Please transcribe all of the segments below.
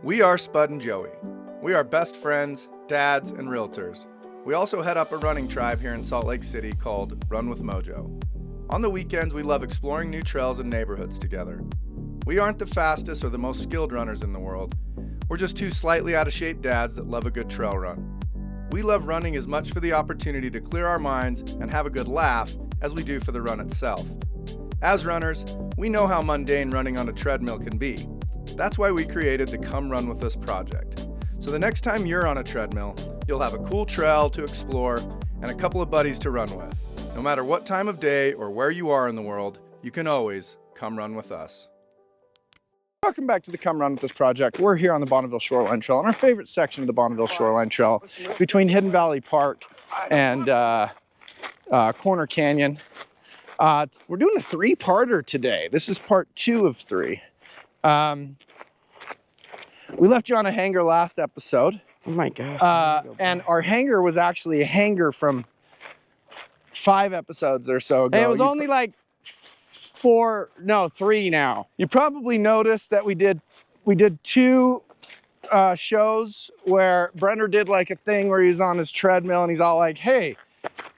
We are Spud and Joey. We are best friends, dads, and realtors. We also head up a running tribe here in Salt Lake City called Run with Mojo. On the weekends, we love exploring new trails and neighborhoods together. We aren't the fastest or the most skilled runners in the world. We're just two slightly out of shape dads that love a good trail run. We love running as much for the opportunity to clear our minds and have a good laugh as we do for the run itself. As runners, we know how mundane running on a treadmill can be. That's why we created the Come Run With Us project. So the next time you're on a treadmill, you'll have a cool trail to explore and a couple of buddies to run with. No matter what time of day or where you are in the world, you can always come run with us. Welcome back to the Come Run With Us project. We're here on the Bonneville Shoreline Trail, and our favorite section of the Bonneville Shoreline Trail between Hidden Valley Park and Corner Canyon. We're doing a three-parter today. This is part 2 of 3. We left you on a hanger last episode. Oh my gosh. And our hanger was actually a hanger from 5 episodes or so ago. Hey, it was only like 3 now. You probably noticed that we did 2 shows where Brenner did like a thing where he's on his treadmill and he's all like, hey,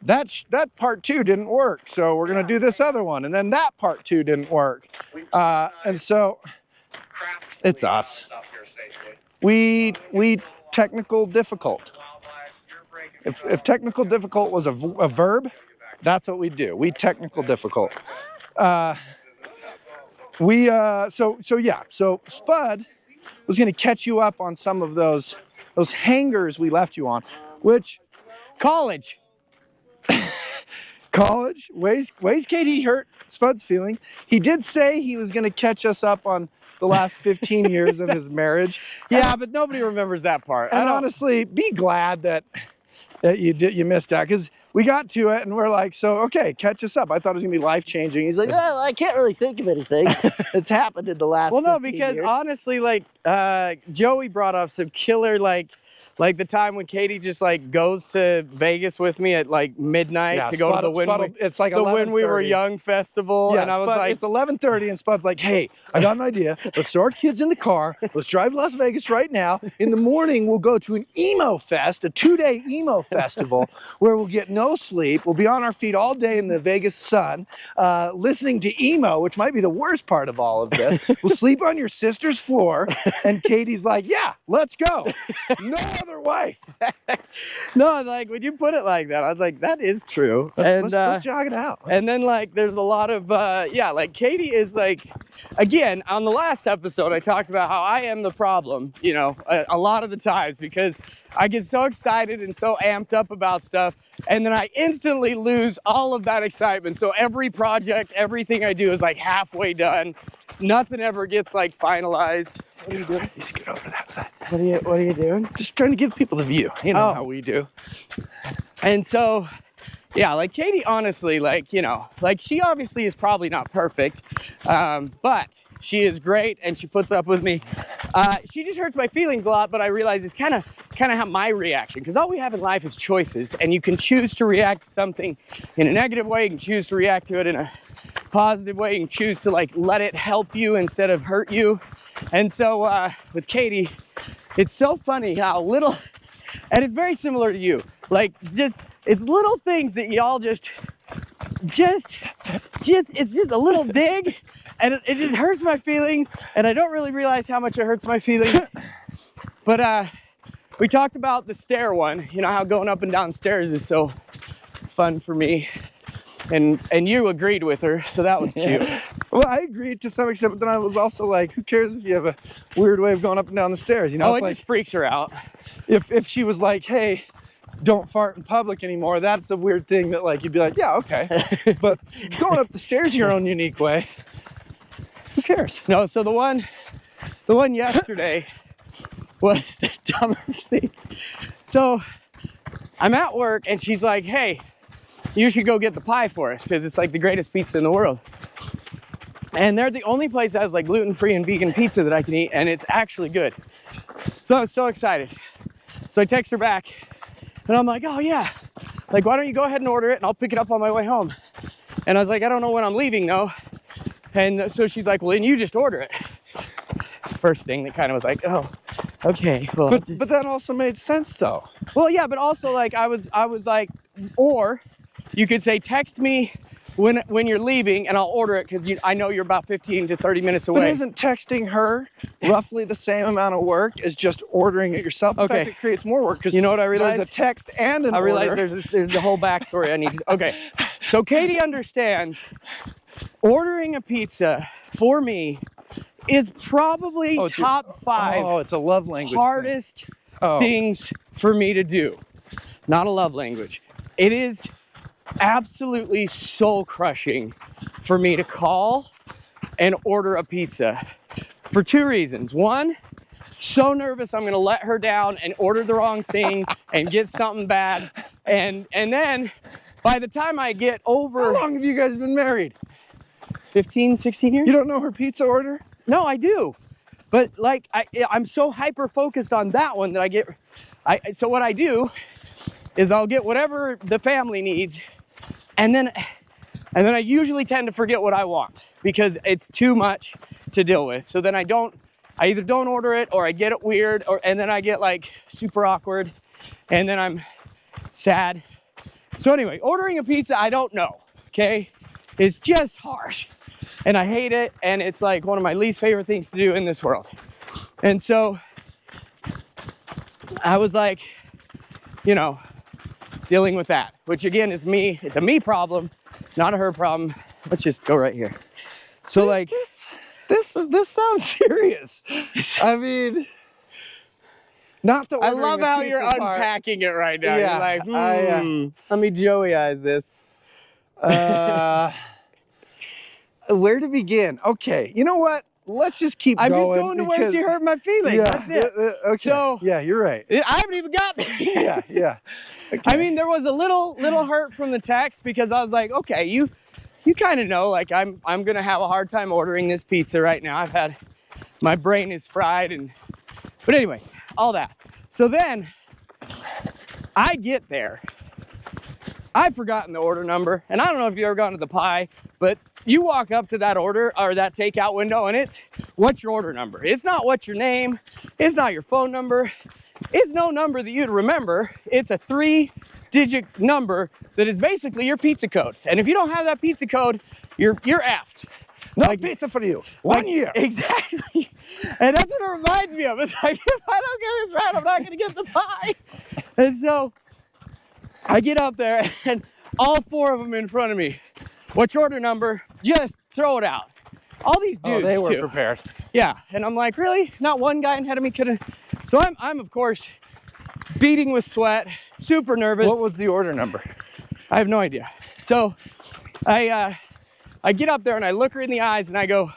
that part 2 didn't work, so we're gonna do this other one. And then that part 2 didn't work. And so it's us. We technical difficult. If technical difficult was a verb, that's what we do. We technical difficult. So Spud was going to catch you up on some of those hangers we left you on, which college, ways Katie hurt Spud's feeling. He did say he was going to catch us up on the last 15 years of his marriage. Yeah, but nobody remembers that part. And honestly, be glad that you missed that, because we got to it and we're like, so okay, catch us up. I thought it was gonna be life-changing. He's like, oh, I can't really think of anything that's happened in the last 15 years. Honestly, like Joey brought up some killer like the time when Katie just like goes to Vegas with me at like midnight to go to the When We Were Young festival. Yeah, and I was like, it's 11:30 and Spud's like, hey, I got an idea. Let's throw our kids in the car. Let's drive to Las Vegas right now. In the morning, we'll go to an emo fest, a 2-day emo festival where we'll get no sleep. We'll be on our feet all day in the Vegas sun, listening to emo, which might be the worst part of all of this. We'll sleep on your sister's floor. And Katie's like, yeah, let's go. No other wife. No, like when you put it like that, I was like, that is true. Let's jog it out. And then like there's a lot of like Katie is like, again, on the last episode I talked about how I am the problem, you know, a lot of the times, because I get so excited and so amped up about stuff, and then I instantly lose all of that excitement. So every project, everything I do is like halfway done. Nothing ever gets like finalized. What are you doing? You scoot over to that side. What are you doing? Just trying to give people the view. You know how we do. And so, yeah, like Katie, honestly, like, you know, like she obviously is probably not perfect, but she is great and she puts up with me. She just hurts my feelings a lot, but I realize it's kind of how my reaction, because all we have in life is choices, and you can choose to react to something in a negative way, you can choose to react to it in a positive way, you can choose to like let it help you instead of hurt you. And so with Katie, it's so funny how little, and it's very similar to you, like just it's little things that y'all just it's just a little dig, and it just hurts my feelings, and I don't really realize how much it hurts my feelings. But we talked about the stair one, you know, how going up and down stairs is so fun for me. And you agreed with her, so that was cute. Yeah. Well, I agreed to some extent, but then I was also like, who cares if you have a weird way of going up and down the stairs, you know? Oh, it just freaks her out. If she was like, hey, don't fart in public anymore, that's a weird thing that like, you'd be like, yeah, okay. But going up the stairs your own unique way, who cares? No, so the one yesterday was the dumbest thing. So I'm at work and she's like, hey, you should go get the pie for us because it's like the greatest pizza in the world. And they're the only place that has like gluten-free and vegan pizza that I can eat, and it's actually good. So I was so excited. So I text her back and I'm like, oh yeah, like why don't you go ahead and order it and I'll pick it up on my way home. And I was like, I don't know when I'm leaving though. And so she's like, well then you just order it. first thing that kind of was like, oh, okay. Well, But that also made sense though. well, yeah, but also like I was like, or you could say text me when you're leaving and I'll order it because I know you're about 15 to 30 minutes away. But isn't texting her roughly the same amount of work as just ordering it yourself? In fact, it creates more work because you know what I realized? There's a text and an order. I realized there's a whole backstory I need to, okay. So Katie understands ordering a pizza for me is probably top 5 it's a love language hardest things for me to do. Not a love language. It is absolutely soul crushing for me to call and order a pizza for 2 reasons. One, so nervous I'm gonna let her down and order the wrong thing and get something bad. And then by the time I get over... How long have you guys been married? 15, 16 years? You don't know her pizza order? No, I do. But like, I'm so hyper focused on that one that so what I do is I'll get whatever the family needs, and then I usually tend to forget what I want because it's too much to deal with. So then I either don't order it or I get it weird, and then I get like super awkward, and then I'm sad. So anyway, ordering a pizza, I don't know, okay? It's just hard, and I hate it, and it's like one of my least favorite things to do in this world. And so I was like, you know, dealing with that, which again is me. It's a me problem, not a her problem. Let's just go right here. So like, this sounds serious. I mean, not the. I love how you're unpacking it right now. Yeah, you're like, let me Joey eyes this. Where to begin? Okay, you know what? Let's just keep going. I'm just going to where she hurt my feelings. Yeah, that's it. Okay. So yeah, you're right. I haven't even got there. Yeah. Okay. I mean, there was a little hurt from the text because I was like, okay, you kind of know, like I'm gonna have a hard time ordering this pizza right now. My brain is fried, but anyway, all that. So then I get there. I've forgotten the order number, and I don't know if you've ever gone to the Pie, but you walk up to that order or that takeout window and it's, what's your order number? It's not what's your name. It's not your phone number. It's no number that you'd remember. It's a 3-digit number that is basically your pizza code. And if you don't have that pizza code, you're effed. No pizza for you. 1 year. Exactly. And that's what it reminds me of. It's like, if I don't get this right, I'm not gonna get the pie. And so I get up there and all 4 of them in front of me. What's your order number? Just throw it out. All these dudes, they were too. prepared. Yeah, and I'm like, really? Not one guy ahead of me could've. So I'm of course beating with sweat, super nervous. What was the order number? I have no idea. So I get up there and I look her in the eyes and I go,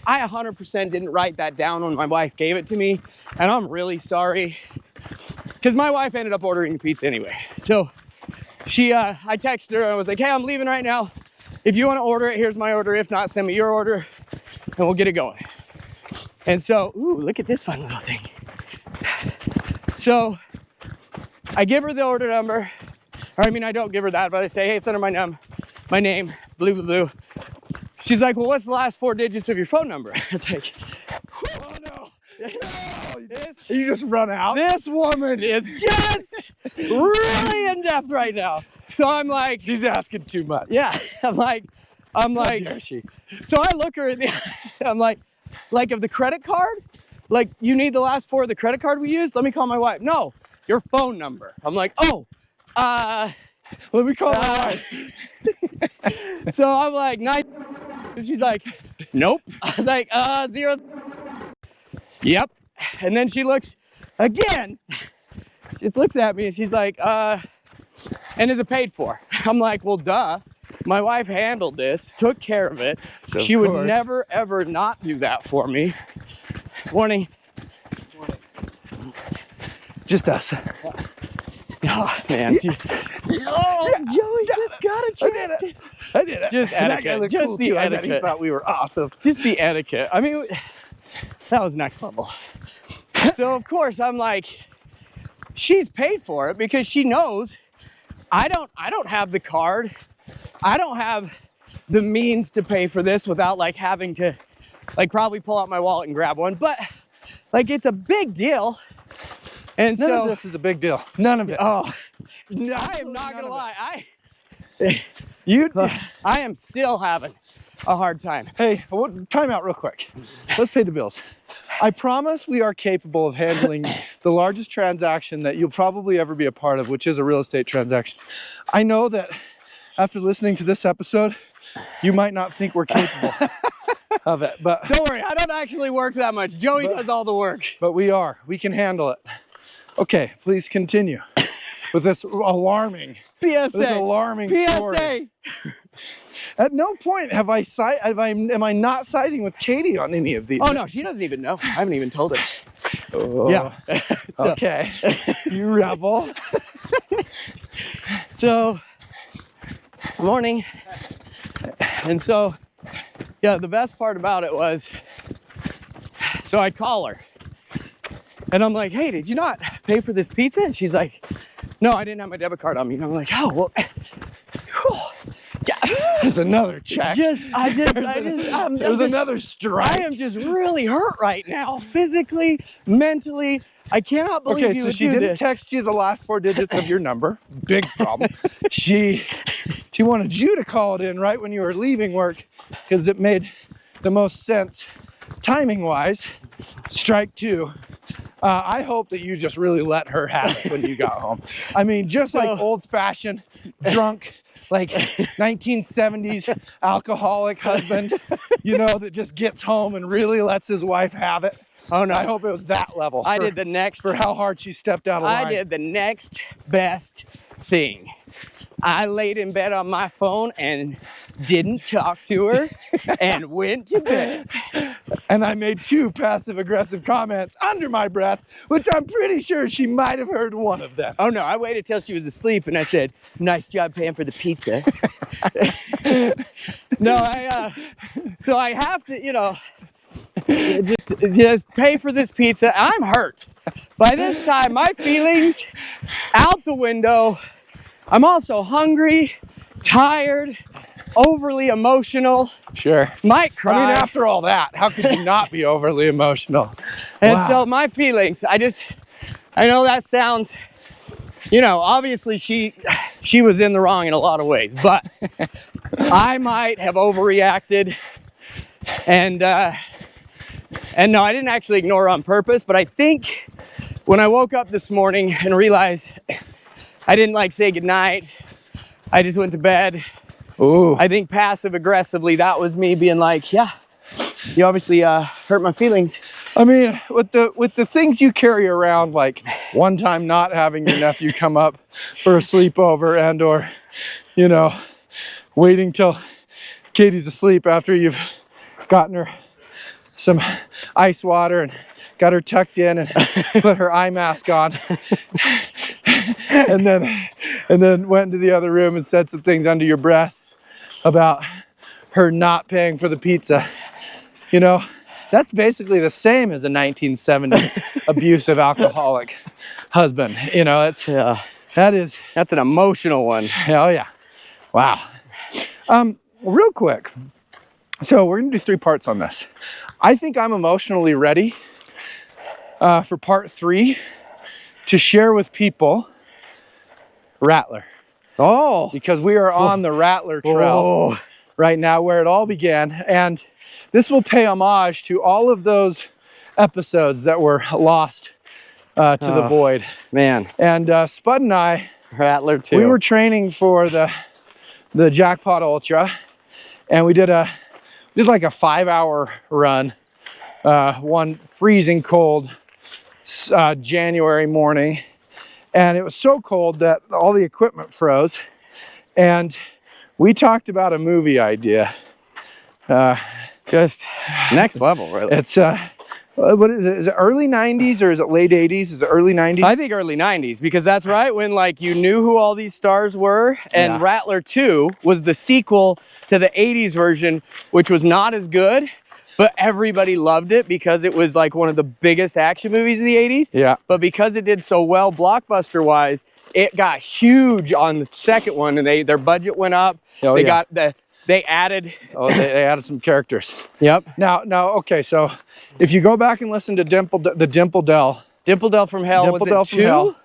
I 100% didn't write that down when my wife gave it to me, and I'm really sorry. Because my wife ended up ordering the pizza anyway. So I texted her and I was like, hey, I'm leaving right now. If you want to order it, here's my order. If not, send me your order and we'll get it going. And so, ooh, look at this fun little thing. So I give her the order number. Or I mean, I don't give her that, but I say, hey, it's under my name, blue, blue, blue. She's like, well, what's the last 4 digits of your phone number? I was like, oh no. You just run out. This woman is just really in depth right now. So I'm like, she's asking too much. Yeah, I'm like, how dare she? So I look her in the eyes and I'm like of the credit card, like you need the last 4 of the credit card we used. Let me call my wife. No, your phone number. I'm like, oh, let me call my wife. So I'm like, nice. And she's like, nope. I was like, 0. Yep. And then she looks again. She looks at me and she's like, and is it paid for? I'm like, well, duh. My wife handled this, took care of it. So she would never, ever not do that for me. Warning. Just us. Oh, man. Joey just got a chance. I did it. Just etiquette. Just cool the too. etiquette. He thought we were awesome. Just the etiquette. I mean, that was next level. So, of course, I'm like, she's paid for it because she knows I don't have the card. I don't have the means to pay for this without like having to like probably pull out my wallet and grab one, but like it's a big deal. And None so of this is a big deal. None of it. oh, I am not gonna lie. I am still having a hard time. Hey, time out real quick. Let's pay the bills. I promise we are capable of handling the largest transaction that you'll probably ever be a part of, which is a real estate transaction. I know that after listening to this episode, you might not think we're capable of it, but Don't worry, I don't actually work that much. Joey does all the work. But we are. We can handle it. Okay, please continue with this alarming story. At no point am I not siding with Katie on any of these. Oh no, she doesn't even know. I haven't even told her. Oh. Yeah. Okay. You rebel. So, morning. And so, yeah, the best part about it was, so I call her. And I'm like, hey, did you not pay for this pizza? And she's like, no, I didn't have my debit card on me. And I'm like, oh, well, There's another check. There's another strike. I am just really hurt right now, physically, mentally. I cannot believe you would she do didn't this. text you the last 4 digits of your number. Big problem. She wanted you to call it in right when you were leaving work because it made the most sense timing-wise. Strike 2. I hope that you just really let her have it when you got home. I mean, just like old-fashioned, drunk, like 1970s alcoholic husband, you know, that just gets home and really lets his wife have it. Oh no! I hope it was that level. I did the next for how hard she stepped out of line. I did the next best thing. I laid in bed on my phone and didn't talk to her and went to bed. And I made 2 passive-aggressive comments under my breath, which I'm pretty sure she might have heard one of them. Oh no, I waited till she was asleep and I said, nice job paying for the pizza. No, so I have to, you know, just pay for this pizza. I'm hurt. By this time, my feelings out the window. I'm also hungry, tired, overly emotional. Sure. Might cry. I mean, after all that, how could you not be overly emotional? And Wow. so my feelings, I know that sounds, you know, obviously she was in the wrong in a lot of ways, but I might have overreacted. And no, I didn't actually ignore her on purpose, but I think when I woke up this morning and realized I didn't like say goodnight, I just went to bed. Ooh. I think passive aggressively, that was me being like, yeah, you obviously hurt my feelings. I mean, with the things you carry around, like one time not having your nephew come up for a sleepover and or, you know, waiting till Katie's asleep after you've gotten her some ice water and got her tucked in and put her eye mask on. and then went into the other room and said some things under your breath about her not paying for the pizza. You know, that's basically the same as a 1970s abusive alcoholic husband. You know, that's an emotional one. Oh yeah. Wow. Real quick. So we're gonna do 3 parts on this. I think I'm emotionally ready for part 3 to share with people Rattler. Oh, because we are on the Rattler Trail right now where it all began. And this will pay homage to all of those episodes that were lost to the void. Man. And Spud and I, Rattler too. We were training for the Jackpot Ultra, and we did like a 5-hour run, one freezing cold January morning. And it was so cold that all the equipment froze. And we talked about a movie idea. Just next level, really. It's, what is it? Is it early 90s or is it late 80s? Is it early 90s? I think early 90s, because that's right when like you knew who all these stars were. And Rattler 2 was the sequel to the 80s version, which was not as good. But everybody loved it because it was like one of the biggest action movies of the 80s. Yeah. But because it did so well blockbuster-wise, it got huge on the second one, and their budget went up. They got they added. Oh, they added some characters. Yep. Now, okay. So, if you go back and listen to the Dimple Dell from Hell. Dimple Dell was it from 2? Hell,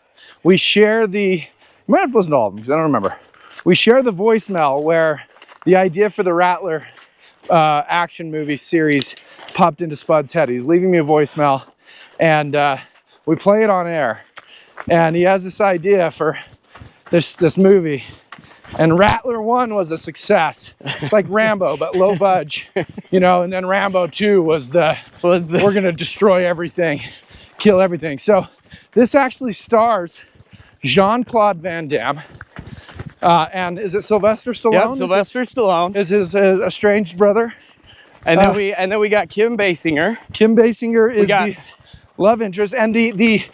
we share the. You might have to listen to all of them because I don't remember. We share the voicemail where the idea for the Rattler action movie series popped into Spud's head. He's leaving me a voicemail, and we play it on air. And he has this idea for this movie. And Rattler 1 was a success. It's like Rambo, but low budge, you know. And then Rambo 2 was we're gonna destroy everything, kill everything. So this actually stars Jean-Claude Van Damme, and is it Sylvester Stallone? Yep, Sylvester Stallone is his estranged brother. And then we got Kim Basinger. Kim Basinger is the love interest, and the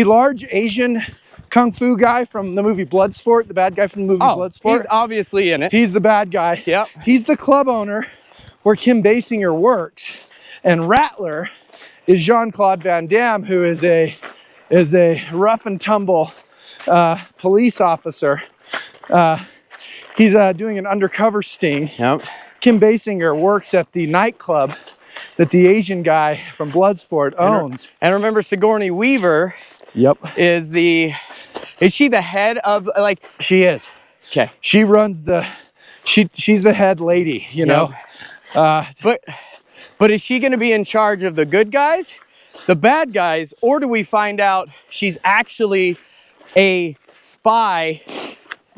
large Asian kung fu guy from the movie Bloodsport, the bad guy from the movie Bloodsport. He's obviously in it. He's the bad guy. Yep. He's the club owner where Kim Basinger works, and Rattler is Jean-Claude Van Damme, who is a rough and tumble police officer. He's doing an undercover sting. Yep. Kim Basinger works at the nightclub that the Asian guy from Bloodsport owns. And remember, Sigourney Weaver. Yep. Is she the head of, like? She is. Okay. She runs she's the head lady, you know. But is she going to be in charge of the good guys, the bad guys, or do we find out she's actually a spy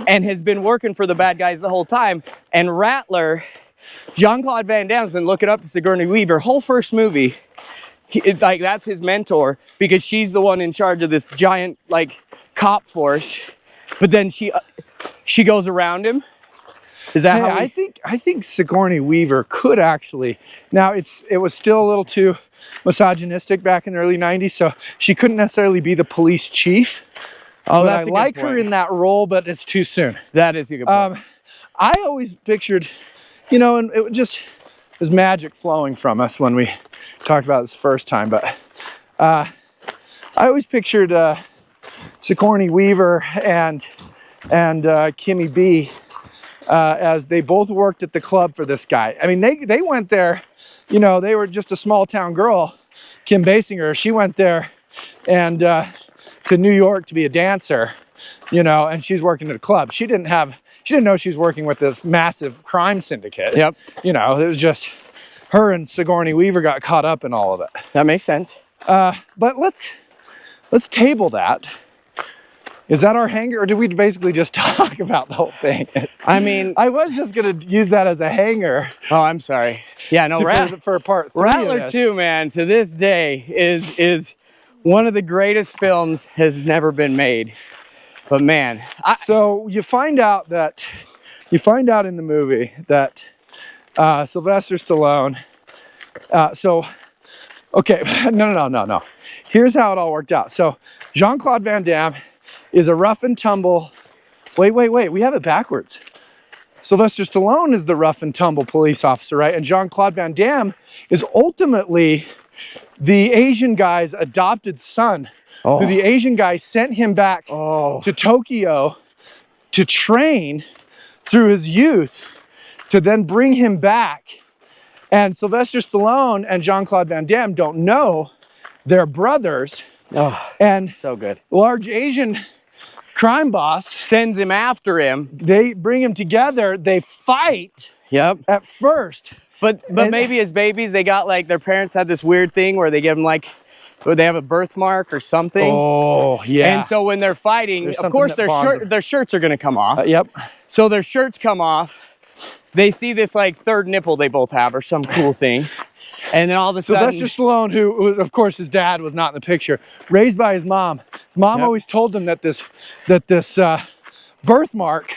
and has been working for the bad guys the whole time? And Rattler, Jean-Claude Van Damme's been looking up to Sigourney Weaver whole first movie. Like, that's his mentor, because she's the one in charge of this giant, like, cop force. But then she goes around him. Is that how I think Sigourney Weaver could actually. Now it was still a little too misogynistic back in the early 90s, so she couldn't necessarily be the police chief. Oh, but that's I like her in that role, but it's too soon. That is a good point. I always pictured, you know, and it just was magic flowing from us when we talked about this first time, but I always pictured Sigourney Weaver and Kimmy B as they both worked at the club for this guy. I mean, they went there, you know, they were just a small town girl, Kim Basinger. She went there and to New York to be a dancer, you know, and she's working at a club. She didn't know she was working with this massive crime syndicate. Yep. You know, it was just her and Sigourney Weaver got caught up in all of it. That makes sense. But let's table that. Is that our hanger, or did we basically just talk about the whole thing? I mean, I was just gonna use that as a hanger. Oh, I'm sorry. Yeah, no, for part 3 Rattler 2, man, to this day is one of the greatest films has never been made. But man, so you find out in the movie that Sylvester Stallone. Okay, no. Here's how it all worked out. So Jean-Claude Van Damme is a rough and tumble. Wait. We have it backwards. Sylvester Stallone is the rough and tumble police officer, right? And Jean-Claude Van Damme is ultimately the Asian guy's adopted son. Oh. Who the Asian guy sent him back to Tokyo to train through his youth to then bring him back. And Sylvester Stallone and Jean-Claude Van Damme don't know they're brothers. Oh, and so good. Large Asian crime boss sends him after him. They bring him together. They fight. Yep. At first. But maybe as babies, they got like, their parents had this weird thing where they give them like, they have a birthmark or something. Oh, yeah. And so when they're fighting, of course their shirts are going to come off. Yep. So their shirts come off. They see this like third nipple they both have or some cool thing. And then all of a sudden... Sylvester Stallone, who of course his dad was not in the picture, raised by his mom. His mom always told him that this birthmark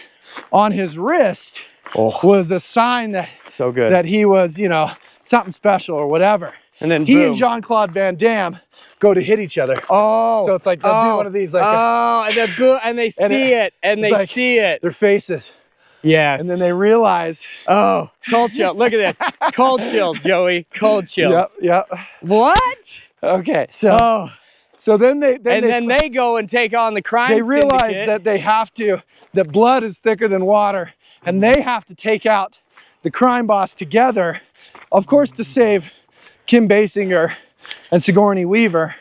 on his wrist was a sign that, that he was, you know, something special or whatever. And then he and Jean-Claude Van Damme go to hit each other. Oh. So it's like they'll do one of these like and they see it. And they see it. Their faces. Yes. And then they realize. Oh, cold chill. Look at this. Cold chills, Joey. Cold chills. Yep. What? Okay. So so then they go and take on the crime syndicate. They realize syndicate. that that blood is thicker than water, and they have to take out the crime boss together, of course, to save Kim Basinger and Sigourney Weaver,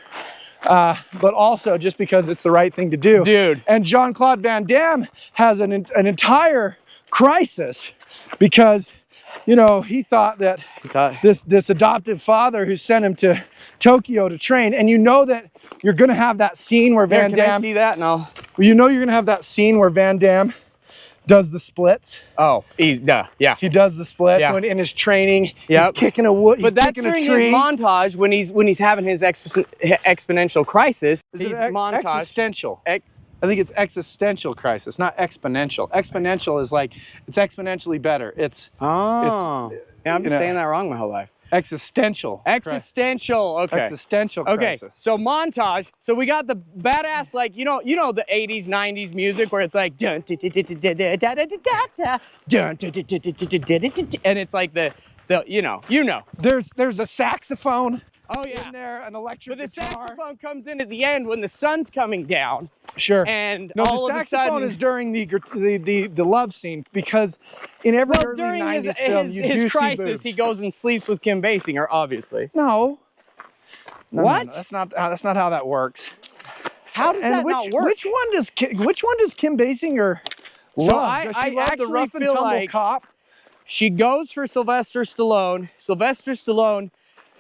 but also just because it's the right thing to do. Dude. And Jean-Claude Van Damme has an entire crisis because, you know, he thought that this adoptive father who sent him to Tokyo to train, and you know that you're going to have that scene where Van Damme... Can I see that? No. You know you're going to have that scene where Van Damme does the splits. Oh, yeah. He does the splits in his training. He's kicking a wood. But that's during his montage when he's having his exponential crisis. His montage. Existential. I think it's existential crisis, not exponential. Exponential is like it's exponentially better. I'm just saying that wrong my whole life. Existential. Okay. Existential crisis. Okay. So montage. So we got the badass, like, you know the 80s, 90s music where it's like dun, da, da, da, da, da, da, da, da, da, dun, da, da, da, da, da, da, da, and it's like the you know. There's a saxophone. Oh yeah. In there, an electric guitar. But the guitar. saxophone comes in at the end when the sun's coming down. Sure. And no, all the of saxophone a sudden, is during the love scene, because in every early during 90s film you do his see crisis, boobs. he goes and sleeps with Kim Basinger, obviously. No. What? No, that's not how that works. How does that not work? Which one does Kim Basinger love? So I love the rough and feel tumble like cop? She goes for Sylvester Stallone. Sylvester Stallone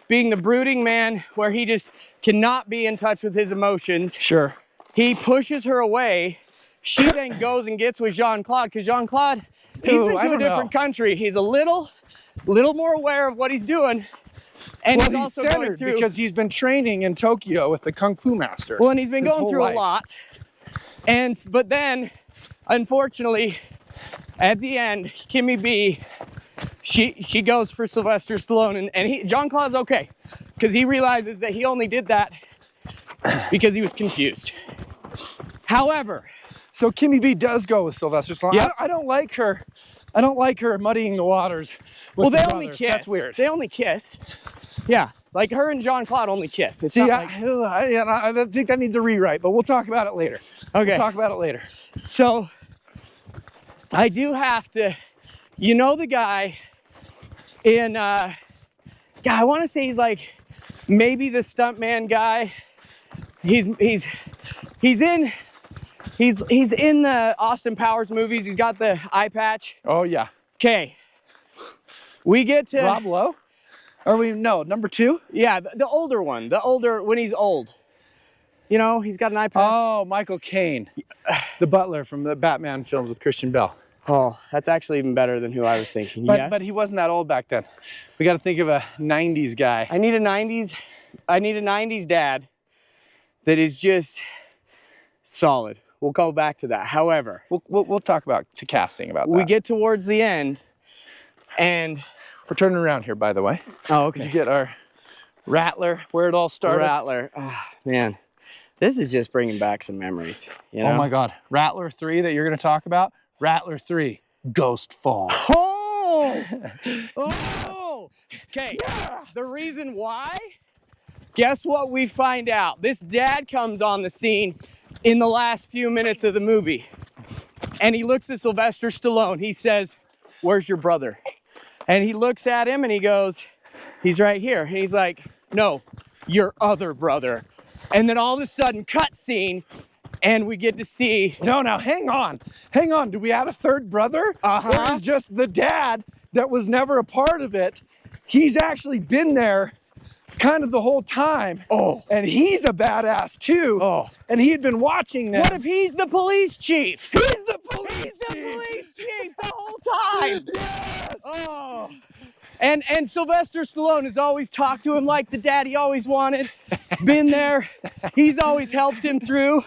being the brooding man where he just cannot be in touch with his emotions. Sure. He pushes her away. She then goes and gets with Jean-Claude, because Jean-Claude, he's been to a different country. He's a little more aware of what he's doing. And he's also going through, because he's been training in Tokyo with the Kung Fu master. Well, and he's been going through a lot. But then, unfortunately, at the end, Kimmy B, she goes for Sylvester Stallone, and Jean-Claude's okay, because he realizes that he only did that because he was confused. However, so Kimmy B does go with Sylvester Stallone. Yep. I don't like her. I don't like her muddying the waters. Well, they only kiss. That's weird. They only kiss. Yeah, like her and Jean-Claude only kiss. It's not like... I think that needs a rewrite, but we'll talk about it later. Okay. We'll talk about it later. So, I do have to, you know, the guy in, I want to say he's like maybe the stuntman guy. He's in the Austin Powers movies. He's got the eye patch. Oh yeah. Okay. We get to Rob Lowe. Number 2? Yeah, the older one. The older when he's old. You know, he's got an eye patch. Oh, Michael Caine, the butler from the Batman films with Christian Bale. Oh, that's actually even better than who I was thinking. But he wasn't that old back then. We got to think of a 90s guy. I need a 90s dad that is just solid. We'll go back to that. However, we'll talk about casting about that. We get towards the end, and we're turning around here, by the way. Oh, okay. Did you get our Rattler, where it all started? Rattler. Oh, man, this is just bringing back some memories. You know? Oh my God, Rattler 3 that you're going to talk about. Rattler 3, Ghost Fall. Oh! Oh! Okay, yeah. The reason why? Guess what we find out? This dad comes on the scene in the last few minutes of the movie, and he looks at Sylvester Stallone. He says, "Where's your brother?" And he looks at him and he goes, "He's right here." And he's like, "No, your other brother." And then all of a sudden, cut scene. And we get to see... No, now hang on. Hang on. Do we add a third brother? Or is just the dad that was never a part of it? He's actually been there kind of the whole time. Oh. And he's a badass too. Oh. And he had been watching them. What if he's the police chief? He's the police chief. Police chief the whole time. Yes. Oh. And Sylvester Stallone has always talked to him like the dad he always wanted. Been there. He's always helped him through.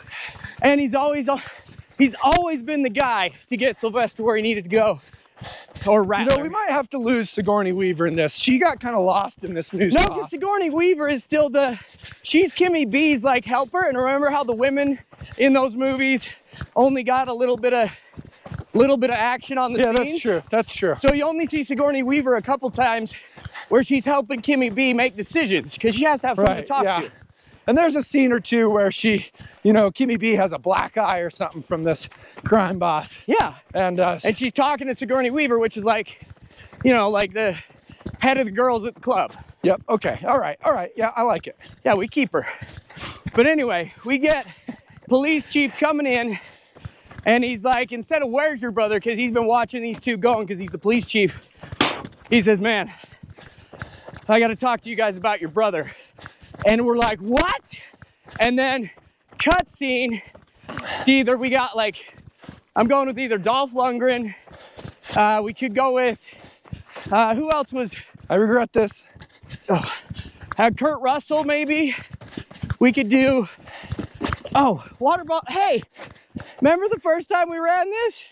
And he's always been the guy to get Sylvester where he needed to go. Or Rattler. You know, we might have to lose Sigourney Weaver in this. She got kind of lost in this new No, sauce. because Sigourney Weaver is still she's Kimmy B's like helper. And remember how the women in those movies only got a little bit of action on the scenes? Yeah, that's true. That's true. So you only see Sigourney Weaver a couple times where she's helping Kimmy B make decisions because she has to have someone to talk to. And there's a scene or two where she, you know, Kimmy B has a black eye or something from this crime boss. Yeah. And she's talking to Sigourney Weaver, which is like, you know, like the head of the girls at the club. Yep. Okay. All right. Yeah, I like it. Yeah, we keep her. But anyway, we get police chief coming in, and he's like, instead of where's your brother, because he's been watching these two going, because he's the police chief, he says, man, I got to talk to you guys about your brother. And we're like, what? And then cut scene, it's either we got like, I'm going with either Dolph Lundgren, we could go with, who else was? I regret this. Kurt Russell, maybe. We could do, water bottle. Hey, remember the first time we ran this?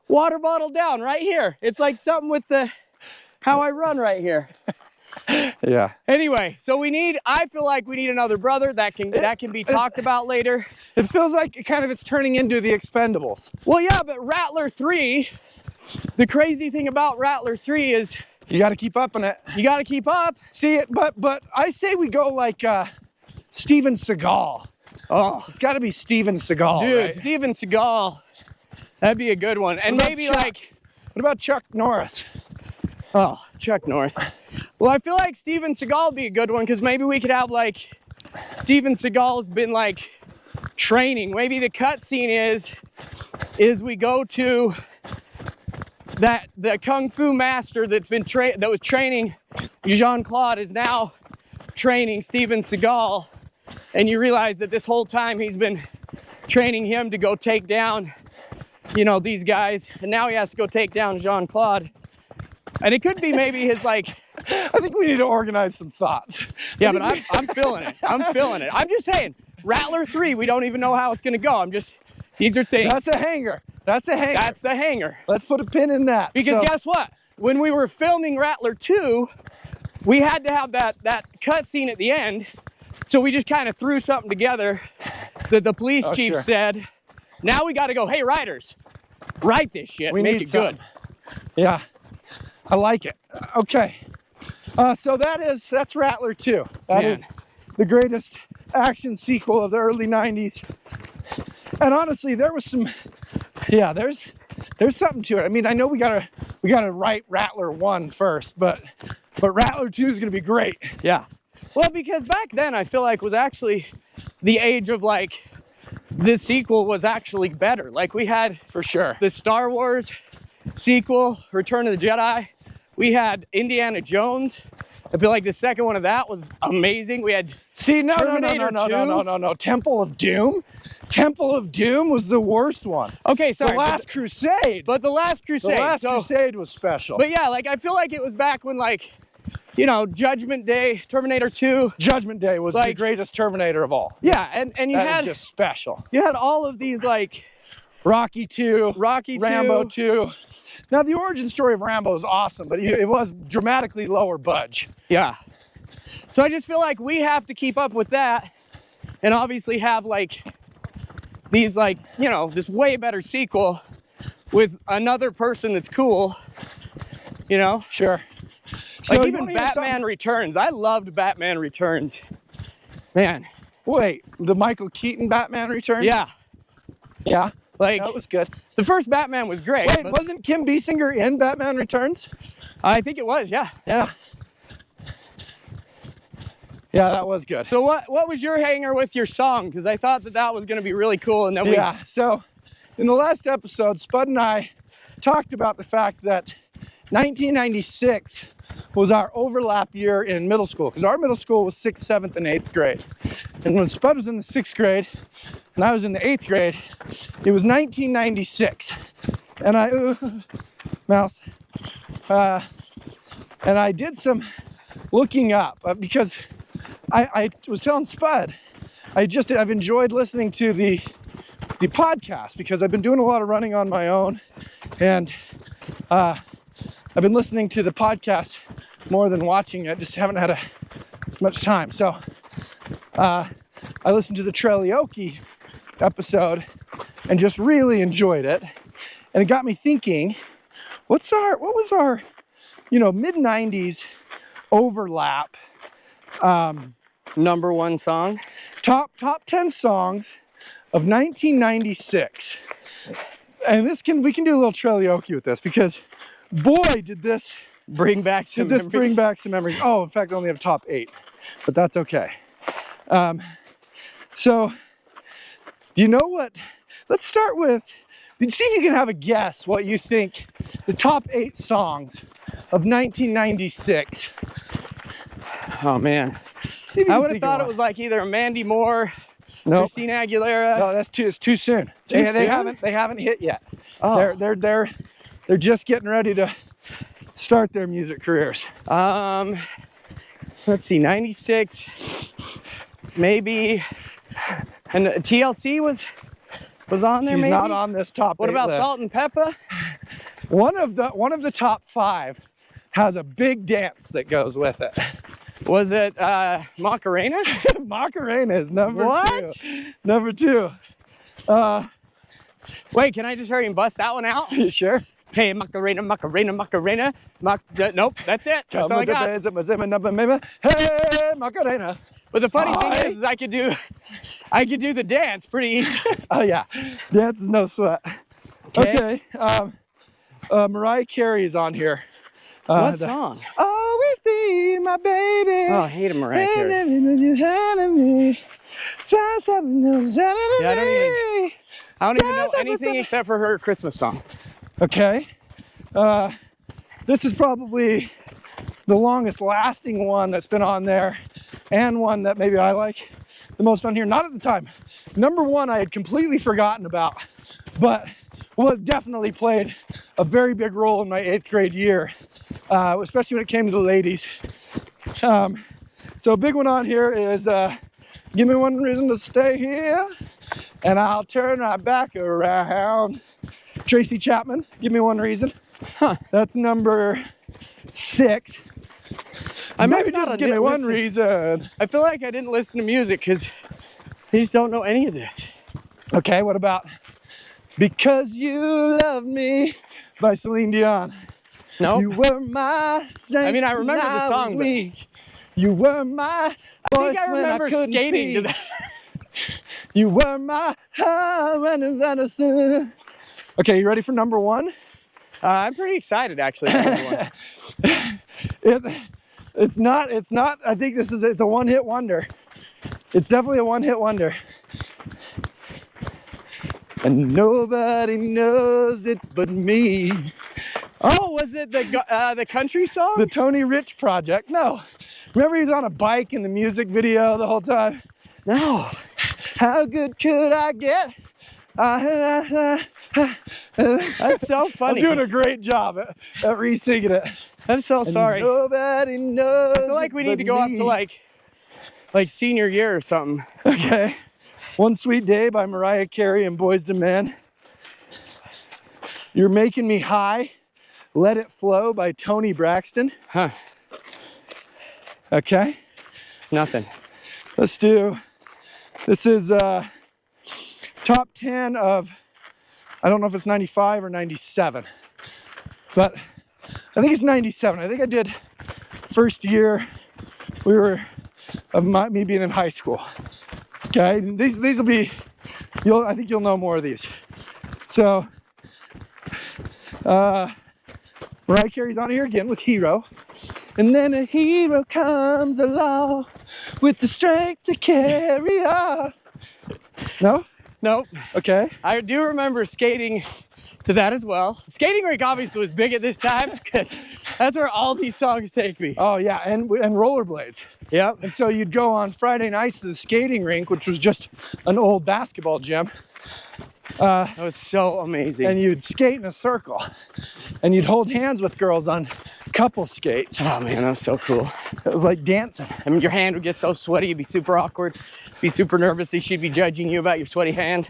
Water bottle down right here. It's like something with the, how I run right here. Yeah. Anyway, so I feel like we need another brother that can be talked about later. It feels like it's turning into the Expendables. Well, yeah, but Rattler 3, the crazy thing about Rattler 3 is you got to keep up on it. you got to keep up. See it, but I say we go like Steven Seagal. Oh, It's got to be Steven Seagal, dude, right? Steven Seagal. That'd be a good one. And What about maybe Chuck? like, What about Chuck Norris? oh, Chuck Norris. Well, I feel like Steven Seagal would be a good one, because maybe we could have like, Steven Seagal's been like training. Maybe the cut scene is we go to the Kung Fu master that was training Jean-Claude is now training Steven Seagal. And you realize that this whole time he's been training him to go take down, you know, these guys. And now he has to go take down Jean-Claude. And it could be maybe his like, I think we need to organize some thoughts. yeah, but I'm feeling it. I'm feeling it. I'm just saying, Rattler 3, we don't even know how it's going to go. These are things. That's a hanger. That's the hanger. Let's put a pin in that. Because guess what? When we were filming Rattler 2, we had to have that cut scene at the end. So we just kind of threw something together that the police chief said, now we got to go, hey, writers, write this shit, make it good. Yeah, I like it. Okay. So that's Rattler 2. That is the greatest action sequel of the early 90s. And honestly, there was some, there's something to it. I mean, I know we gotta write Rattler 1 first, but Rattler 2 is gonna be great. Yeah. Well, because back then I feel like was actually the age of like, this sequel was actually better. Like we had, For sure. the Star Wars sequel, Return of the Jedi. We had Indiana Jones. I feel like the second one of that was amazing. We had Terminator 2. Temple of Doom. Temple of Doom was the worst one. Okay, sorry. The Last Crusade. But the Last Crusade. The Last Crusade was special. But yeah, like I feel like it was back when like, you know, Judgment Day, Terminator 2. Judgment Day was the greatest Terminator of all. Yeah, and you That had is just special. You had all of these like Rocky 2, Rambo 2. 2. Now the origin story of Rambo is awesome, but it was dramatically lower budge. Yeah. So I just feel like we have to keep up with that, and obviously have like these like, you know, this way better sequel with another person that's cool, you know? Sure. Like So even Batman Returns. I loved Batman Returns. Man. Wait, the Michael Keaton Batman Returns? Yeah. Yeah. Like That was good. the first Batman was great. Wait, but wasn't Kim Basinger in Batman Returns? I think it was, yeah. Yeah. Yeah, that was good. So what was your hanger with your song? Because I thought that was going to be really cool, and then So in the last episode, Spud and I talked about the fact that 1996 was our overlap year in middle school, because our middle school was 6th, 7th, and 8th grade. And when Spud was in the 6th grade and I was in the 8th grade, it was 1996. And and I did some looking up because I was telling Spud, I've enjoyed listening to the podcast because I've been doing a lot of running on my own, and I've been listening to the podcast more than watching it. Just haven't had as much time. So I listened to the Traileoke episode and just really enjoyed it, and it got me thinking, what was our mid 90s overlap number one song. Top 10 songs of 1996. And we can do a little Traileoke with this, because boy did this bring back some Just memories. bring back some memories. Oh, in fact, I only have top 8, but that's okay. So, do you know what? Let's start with, see if you can have a guess what you think the top 8 songs of 1996. Oh man, See if you I can would have think of thought it one. was like either Mandy Moore, Nope. Christina Aguilera. No, it's too soon. Too They soon? haven't hit yet. Oh. They're just getting ready to start their music careers. Let's see, 96, maybe, and TLC was on there. She's maybe not on this top 8 What about list. Salt and Pepper? One of the top 5 has a big dance that goes with it. Was it Macarena? Macarena is number What? 2. Number 2. Wait, can I just hurry and bust that one out? You sure? Hey, Macarena, Macarena, Macarena. Nope, that's it. That's all I got. Hey, Macarena. But the funny thing Hi. is I could do the dance pretty easy. Oh yeah, dance is no sweat. Okay. Mariah Carey is on here. What song? Always be my baby. Oh, I hate Mariah Carey. Yeah, I don't even know anything except for her Christmas song. Okay. This is probably the longest lasting one that's been on there, and one that maybe I like the most on here. Not at the time. Number 1 I had completely forgotten about, but it definitely played a very big role in my 8th grade year, especially when it came to the ladies. So a big one on here is Give Me One Reason to Stay Here, and I'll turn right back around. Tracy Chapman, Give Me One Reason. Huh. That's number 6. I must Maybe not just have give me one listened. reason. I feel like I didn't listen to music because I just don't know any of this. Okay, what about Because You Love Me by Celine Dion? No. You were my strength. I mean, I remember when the was song, but- weak. You were my I voice think I when remember couldn't skating to speak. that. You were my heart when it was innocent. Okay, you ready for number 1? I'm pretty excited actually. For this one. It's not, I think it's a one-hit wonder. It's definitely a one-hit wonder. And nobody knows it but me. Oh, was it the country song? The Tony Rich Project. No. Remember he's on a bike in the music video the whole time? No. How good could I get? That's so funny. I'm doing a great job at re-singing it. I'm so And sorry. nobody knows. I feel like we need to go up to like senior year or something. Okay. One Sweet Day by Mariah Carey and Boyz II Men. You're Making Me High. Let It Flow by Tony Braxton. Huh. Okay. Nothing. Let's do, this is top 10 of, I don't know if it's 95 or 97, but I think it's 97. I think I did first year of me being in high school. Okay, and these will be, I think you'll know more of these. So, Mariah Carey's on here again with Hero. And then a hero comes along with the strength to carry on. No? Nope. Okay. I do remember skating to that as well. Skating rink obviously was big at this time because that's where all these songs take me. Oh yeah, and rollerblades. Yep. And so you'd go on Friday nights to the skating rink, which was just an old basketball gym. That was so amazing. And you'd skate in a circle. And you'd hold hands with girls on couple skates. Oh man, that was so cool. It was like dancing. I mean, your hand would get so sweaty, you'd be super awkward, be super nervous. She'd be judging you about your sweaty hand.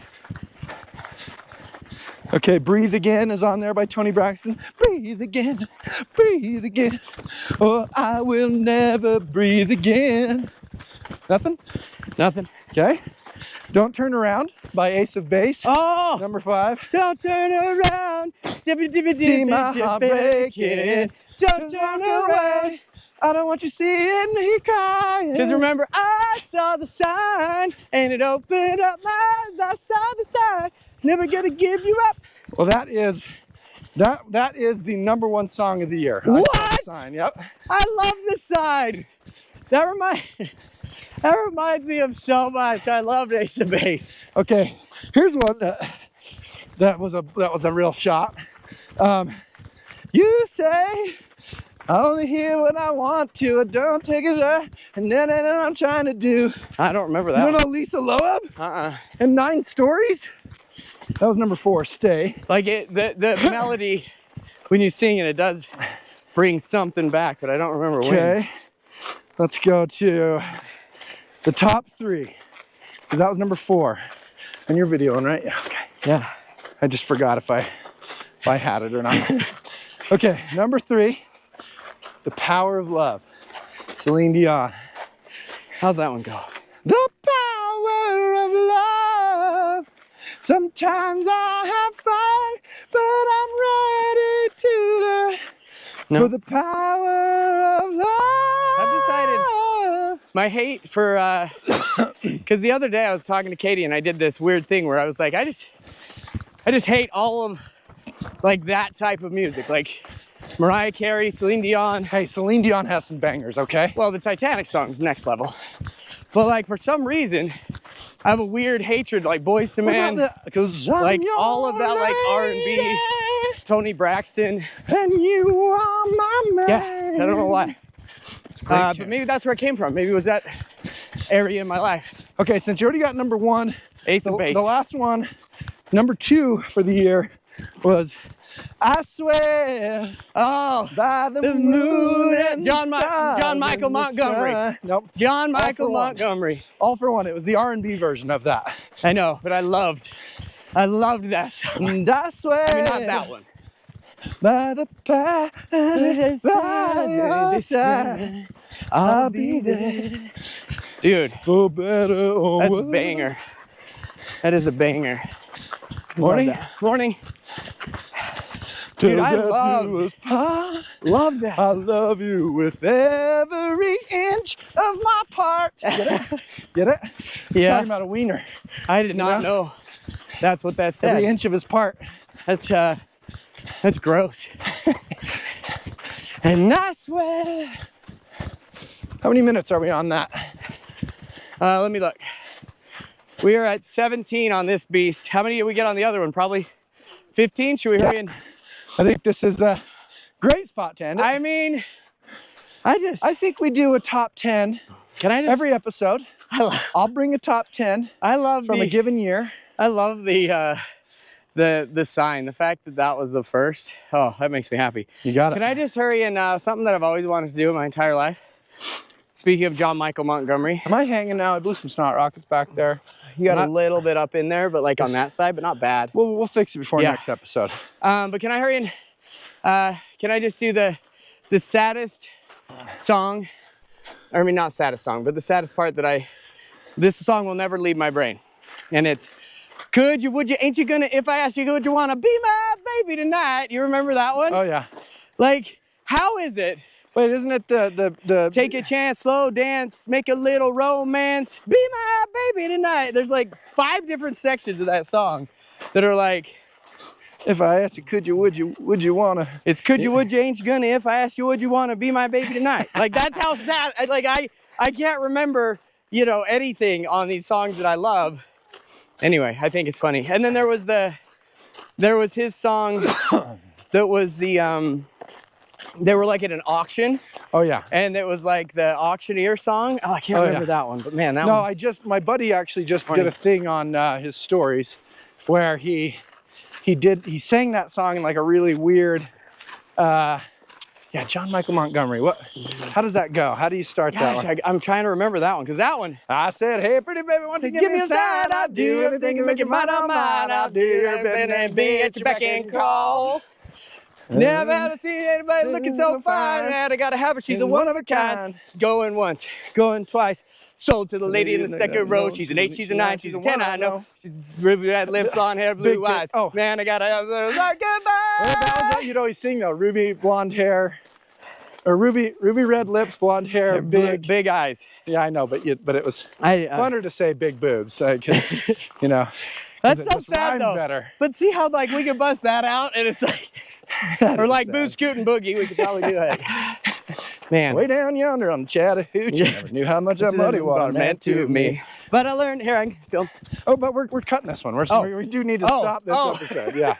Okay, Breathe Again is on there by Tony Braxton. Breathe again, breathe again. Oh, I will never breathe again. Nothing? Nothing. Okay. Don't Turn Around by Ace of Base. Oh! Number 5. Don't turn around. See my heart breaking. Don't turn away. I don't want you seeing me crying. Because remember, I saw the sign and it opened up my eyes. I saw the sign. Never gonna give you up. Well, that is That is the #1 song of the year. What? Sign. Yep. I love this sign. That reminds me of so much. I loved Ace of Base. Okay, here's one that was a real shot. You say I only hear what I want to. I don't take it up, and then I'm trying to do. I don't remember that. You don't know Lisa Loeb? And 9 Stories? That was #4. Stay. Like the melody when you sing it, it does bring something back, but I don't remember when. Okay, let's go to the top 3, because that was #4. And you're videoing, right? Yeah. Okay. Yeah. I just forgot if I had it or not. Okay, #3, The Power of Love, Celine Dion. How's that one go? The power of love. Sometimes I have fight, but I'm ready to die for the power of love. I've decided my hate for, because the other day I was talking to Katie and I did this weird thing where I was like, I just hate all of like that type of music, like Mariah Carey, Celine Dion. Hey, Celine Dion has some bangers, okay? Well, the Titanic song's next level. But like for some reason, I have a weird hatred, like Boyz II Men, like all of that, like R&B, Tony Braxton. And you are my man. Yeah, I don't know why. But maybe that's where it came from. Maybe it was that area in my life. Okay, since you already got #1, Ace of Base. The last one, #2 for the year was I Swear. Oh, by the moon and John Michael Montgomery. Nope. John Michael Montgomery. All for One. It was the R&B version of that. I know, but I loved that song. And I swear. I mean, not that one. By the power I'll be there. Dude, for better or that's worse. a banger. That is a banger. Morning. Morning. Dude, I love that. I love you with every inch of my part. Get it? Get it? Yeah. Talking about a wiener. I did not know that's what that said. Every inch of his part. That's gross. And I swear. How many minutes are we on that? Let me look. We are at 17 on this beast. How many did we get on the other one? Probably 15. Should we hurry in? I think this is a great spot to end it. I mean, I think we do a top 10. Can I just, every episode? I'll bring a top 10. I love from a given year. I love the sign. The fact that was the first. Oh, that makes me happy. You got it. Can I just hurry in something that I've always wanted to do in my entire life? Speaking of John Michael Montgomery. Am I hanging now? I blew some snot rockets back there. You got a little bit up in there, but like on that side, but not bad. We'll fix it before next episode. But can I hurry in? Can I just do the saddest song? I mean, not saddest song, but the saddest part that this song will never leave my brain. And it's, would you, ain't you gonna, if I ask you, would you wanna be my baby tonight? You remember that one? Oh yeah. Like, how is it? Wait, isn't it the take a chance, slow dance, make a little romance, be my baby tonight. There's like 5 different sections of that song that are like, if I asked you, would you wanna? It's would you, ain't you gonna, if I asked you, would you wanna be my baby tonight? Like that's how sad, like I can't remember, anything on these songs that I love. Anyway, I think it's funny. And then there was his song that was they were like at an auction. Oh yeah. And it was like the auctioneer song. Oh, I can't remember that one, but man, that one. No, my buddy actually just did a thing on his stories where he sang that song in like a really weird, John Michael Montgomery. How does that go? How do you start that one? I'm trying to remember that one, because that one. I said, hey, pretty baby, want to give me a sign? I'll do everything to make you mine on mine. I'll do everything and be at your beck and call. Never had to see anybody looking so fine. Man, I gotta have her. She's a one of a kind. Going once, going twice. Sold to the lady in the second row. She's an 8, she's a 9, she's a 10. I know. She's ruby red lips, blonde hair, blue eyes. Oh man, I gotta have her. Like goodbye. Well, that was what you'd always sing though. Ruby blonde hair, or ruby red lips, blonde hair, big eyes. Yeah, I know, but it was funner to say big boobs. That's so sad though. Better. But see how like we can bust that out, and it's like. Or like Boot Scoot and Boogie, we could probably do it. Man. Way down yonder on the Chattahoochee. Never knew how much that muddy water meant to me. But I learned, here I can film. Oh, but we're cutting this one. We do need to stop this episode. Yeah.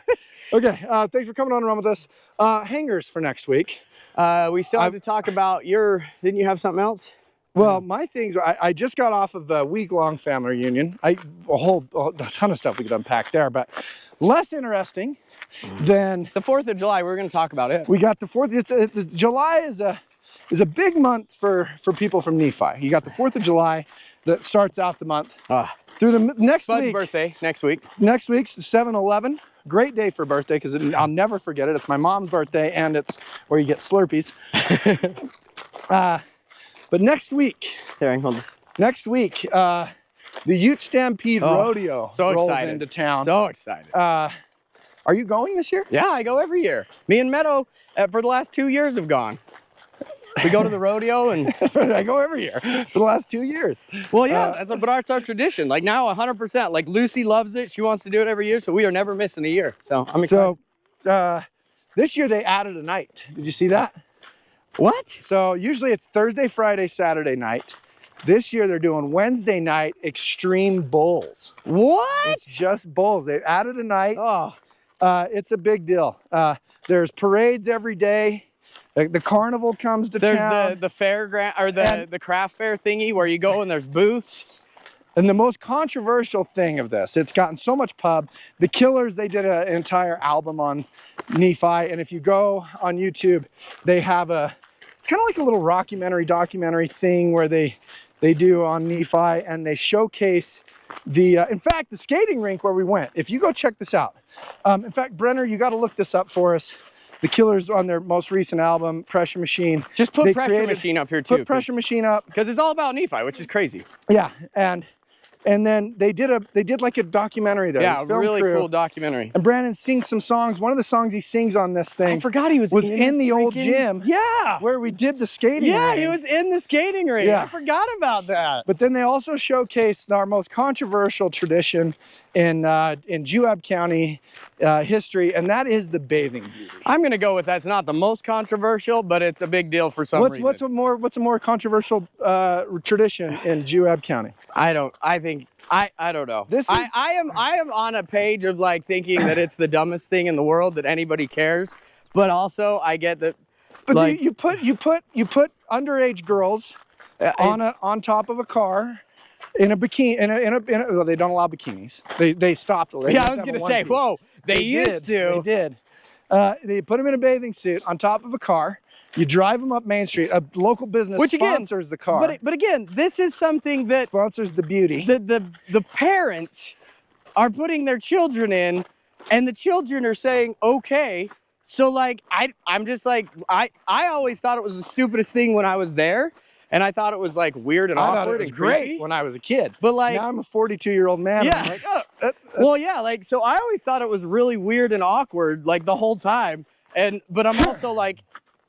Okay. Thanks for coming on and run with us. Hangers for next week. We still have to talk about didn't you have something else? Well, my things, I just got off of a week-long family reunion. A ton of stuff we could unpack there, but less interesting than the 4th of July. We're going to talk about it. We got the 4th. July is a big month for people from Nephi. You got the 4th of July that starts out the month through the next Spud's week. birthday next week. Next week's 7/11. Great day for birthday because I'll never forget it. It's my mom's birthday and it's where you get Slurpees. But next week, the Ute Stampede Rodeo rolls into town. So excited. Are you going this year? Yeah, I go every year. Me and Meadow, for the last 2 years, have gone. We go to the rodeo and I go every year for the last 2 years. Well, yeah, but that's our tradition. Like now, 100%. Like Lucy loves it. She wants to do it every year, so we are never missing a year. So I'm excited. So this year they added a night. Did you see that? What? So usually it's Thursday, Friday, Saturday night. This year they're doing Wednesday night extreme bowls. What? It's just bowls. They added a night. Oh. It's a big deal. There's parades every day. The carnival comes to town. There's the fairground or the craft fair thingy where you go and there's booths. And the most controversial thing of this, it's gotten so much pub. The Killers, they did an entire album on Nephi, and if you go on YouTube, they have it's kind of like a little documentary thing where they do on Nephi, and they showcase in fact, the skating rink where we went. If you go check this out. In fact, Brenner, you got to look this up for us. The Killers on their most recent album, Pressure Machine. Just put Pressure Machine up here too. Put Pressure Machine up. Because it's all about Nephi, which is crazy. Yeah, and then they did like a documentary there. Yeah, a really cool documentary. And Brandon sings some songs. One of the songs he sings on this thing, I forgot he was in the old gym. Yeah, where we did the skating. Yeah, ring. he was in the skating ring. Yeah. I forgot about that. But then they also showcased our most controversial tradition in Juab County history, and that is the bathing beauty. I'm gonna go with that's not the most controversial, but it's a big deal for some reason. What's a more controversial tradition in Juab County? I don't know. I am on a page of like thinking that it's the dumbest thing in the world that anybody cares, but also I get that. But like, you put underage girls on top of a car. In a bikini, well, they don't allow bikinis. They stopped. Yeah, I was gonna say, whoa, they used to. They did. They put them in a bathing suit on top of a car. You drive them up Main Street. A local business sponsors the car. But again, this is something that sponsors the beauty. The parents are putting their children in, and the children are saying, okay. So like, I'm just like, I always thought it was the stupidest thing when I was there. And I thought it was like weird and awkward. It was great when I was a kid. But like now I'm a 42-year-old man. Yeah. I'm like, well, yeah, like so I always thought it was really weird and awkward like the whole time. But I'm also like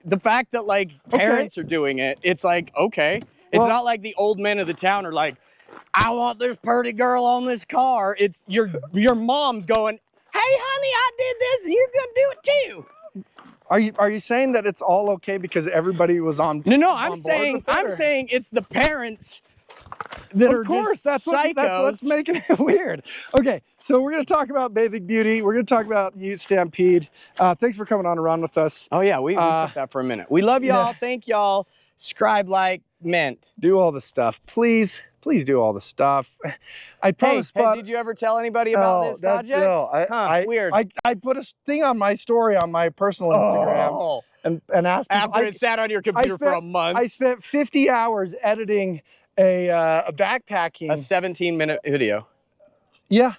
the fact that like parents are doing it, it's like, okay. It's not like the old men of the town are like, I want this pretty girl on this car. It's your mom's going, hey honey, I did this and you're gonna do it too. Are you saying that it's all okay because everybody was on? No, I'm saying it's the parents that are just psychos. That's what's making it weird. Okay, so we're gonna talk about bathing beauty. We're gonna talk about Ute Stampede. Thanks for coming on and run with us. Oh yeah, we took that for a minute. We love y'all. Yeah. Thank y'all. Subscribe, like, mint. Do all the stuff, please. Please do all the stuff. I promise. Hey, did you ever tell anybody about this project? No, weird. I put a thing on my story on my personal Instagram and asked people, after it sat on your computer for a month. I spent 50 hours editing a backpacking. A 17-minute video. Yeah,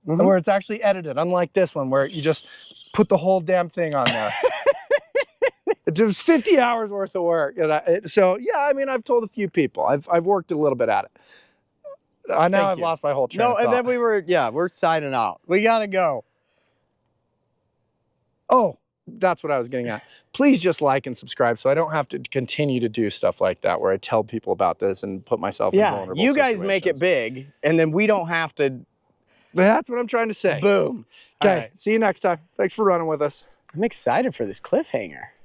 where it's actually edited, unlike this one where you just put the whole damn thing on there. It was 50 hours worth of work. So yeah, I mean, I've told a few people. I've worked a little bit at it. I've lost my whole train of thought. And then we're signing out. We gotta go. Oh, that's what I was getting at. Please just like and subscribe so I don't have to continue to do stuff like that where I tell people about this and put myself in vulnerable situations. You guys make it big, and then we don't have to. That's what I'm trying to say. Boom. Okay, see you next time. Thanks for running with us. I'm excited for this cliffhanger.